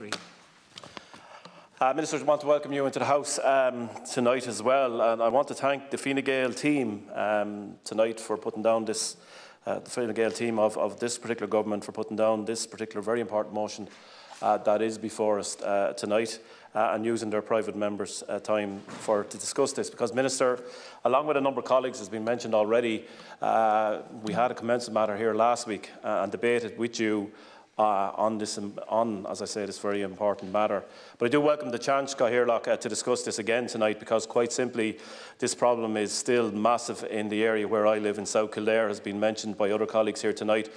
Minister, I want to welcome you into the House tonight as well, and I want to thank the Fine Gael team tonight for putting down this, the Fine Gael team of this particular government for putting down this particular very important motion that is before us tonight, and using their private members' time to discuss this. Because, Minister, along with a number of colleagues, has been mentioned already, we had a commencement matter here last week and debated with you on this, as I say, this very important matter. But I do welcome the chance, Cathaoirleach, to discuss this again tonight, because quite simply this problem is still massive in the area where I live in South Kildare, has been mentioned by other colleagues here tonight.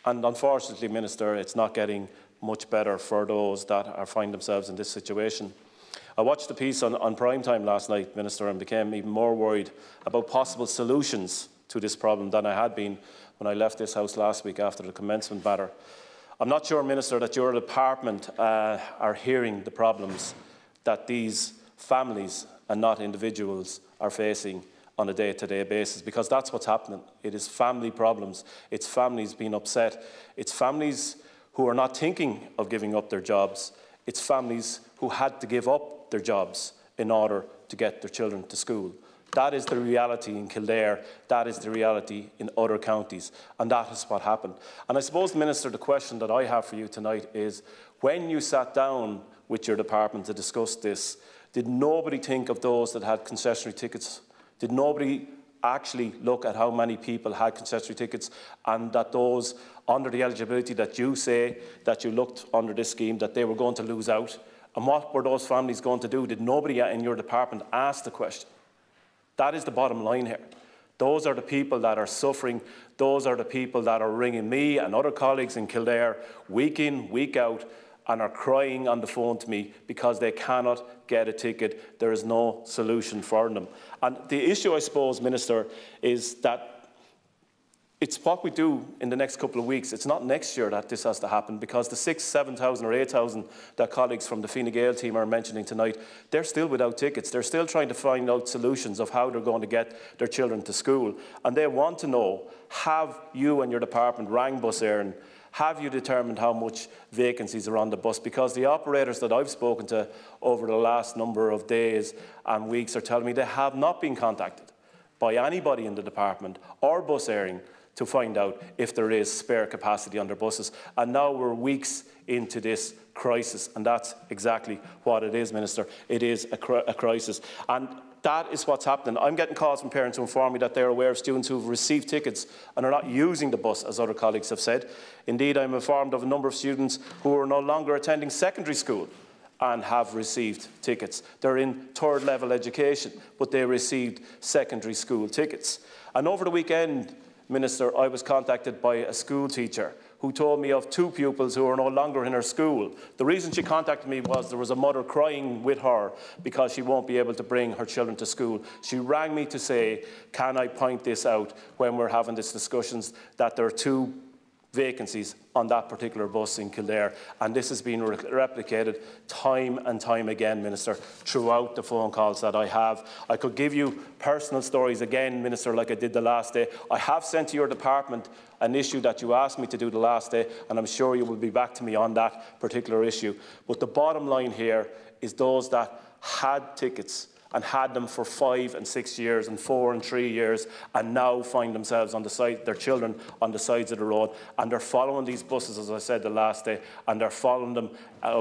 And unfortunately, Minister, it's not getting much better for those that find themselves in this situation. I watched the piece on prime time last night, Minister, and became even more worried about possible solutions to this problem than I had been when I left this House last week after the commencement matter. I'm not sure, Minister, that your department are hearing the problems that these families and not individuals are facing on a day-to-day basis, because that's what's happening. It is family problems. It's families being upset. It's families who are not thinking of giving up their jobs. It's families who had to give up their jobs in order to get their children to school. That is the reality in Kildare, that is the reality in other counties, and that is what happened. And I suppose, Minister, the question that I have for you tonight is, when you sat down with your department to discuss this, did nobody think of those that had concessionary tickets? Did nobody actually look at how many people had concessionary tickets, and that those under the eligibility that you say that you looked under this scheme, that they were going to lose out? And what were those families going to do? Did nobody in your department ask the question? That is the bottom line here. Those are the people that are suffering. Those are the people that are ringing me and other colleagues in Kildare week in, week out, and are crying on the phone to me because they cannot get a ticket. There is no solution for them. And the issue, I suppose, Minister, is that it's what we do in the next couple of weeks. It's not next year that this has to happen, because the 6,000, 7,000 or 8,000 that colleagues from the Fine Gael team are mentioning tonight, they're still without tickets. They're still trying to find out solutions of how they're going to get their children to school. And they want to know, have you and your department rang Bus Éireann? Have you determined how much vacancies are on the bus? Because the operators that I've spoken to over the last number of days and weeks are telling me they have not been contacted by anybody in the department or Bus Éireann to find out if there is spare capacity on their buses. And now we're weeks into this crisis, and that's exactly what it is, Minister. It is a crisis. And that is what's happening. I'm getting calls from parents who inform me that they're aware of students who've received tickets and are not using the bus, as other colleagues have said. Indeed, I'm informed of a number of students who are no longer attending secondary school and have received tickets. They're in third level education, but they received secondary school tickets. And over the weekend, Minister, I was contacted by a school teacher who told me of 2 pupils who are no longer in her school. The reason she contacted me was there was a mother crying with her because she won't be able to bring her children to school. She rang me to say, can I point this out when we're having these discussions, that there are 2 vacancies on that particular bus in Kildare, and this has been replicated time and time again, Minister, throughout the phone calls that I have. I could give you personal stories again, Minister, like I did the last day. I have sent to your department an issue that you asked me to do the last day, and I'm sure you will be back to me on that particular issue. But the bottom line here is those that had tickets and had them for 5 and 6 years and 4 and 3 years, and now find themselves on the side, their children on the sides of the road, and they're following these buses, as I said the last day, and they're following them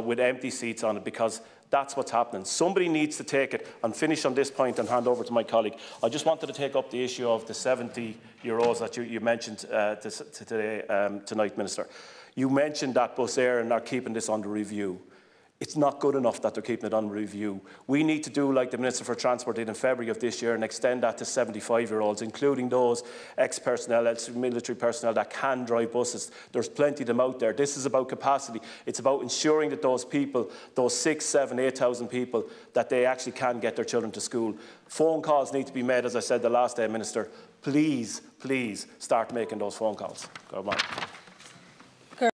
with empty seats on it, because that's what's happening. Somebody needs to take it. And finish on this point and hand over to my colleague. I just wanted to take up the issue of the €70 that you mentioned tonight, Minister. You mentioned that Bus Éireann are keeping this under review. It's not good enough that they're keeping it on review. We need to do like the Minister for Transport did in February of this year and extend that to 75-year-olds, including those ex-personnel, ex-military personnel that can drive buses. There's plenty of them out there. This is about capacity. It's about ensuring that those people, those 6,000, 7,000, 8,000 people, that they actually can get their children to school. Phone calls need to be made, as I said the last day, Minister. Please, please start making those phone calls. Go on.